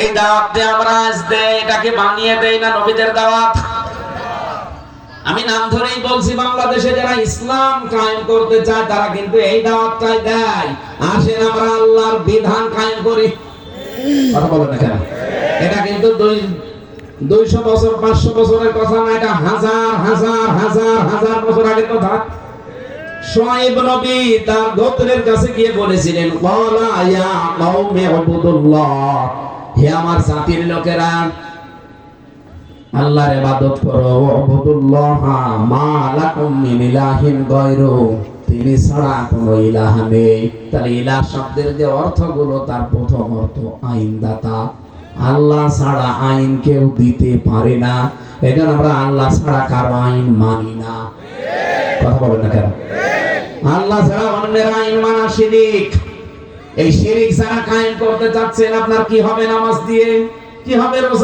এই দাওয়াত যে আমরা আজ দেই এটাকে বানিয়ে দেই না নবীদের দাওয়াত? আমি নাম ধরেই বলছি, বাংলাদেশে যারা ইসলাম কায়েম করতে চায় তারা কিন্তু এই দাওয়াতটাই দেয়, আসেন আমরা আল্লাহর বিধান কায়েম করি। কথা বলেন না কেন? এটা কিন্তু 200 বছর 500 বছরের কথা না, এটা হাজার হাজার হাজার হাজার বছর আগের কথা। শুআয়ব নবী তার গোত্রের কাছে গিয়ে বলেছিলেন, ক্বালা ইয়া কওমি উবুদুল্লাহ, হে আমার জাতির লোকেরা আল্লাহর ইবাদত করো। উবুদুল্লাহ মা লাকুম মিন ইলাহিন গায়রু, তিনি ছাড়া কোনো ইলাহ নেই। তাহলে ইলাহ শব্দের যে অর্থগুলো, তার প্রথম অর্থ আইনদাতা। আল্লাহ ছাড়া আইন কেউ দিতে পারে না, এজন্য আমরা আল্লাহ ছাড়া কারো আইন মানি না। কথা বলেন না কেন? আল্লাহ ছাড়া অন্যের আইন মানা শিরক। এই শিরক যারা কায়েম করতে চাচ্ছেন, আপনার কি হবে নামাজ দিয়ে? কি হবে রোজা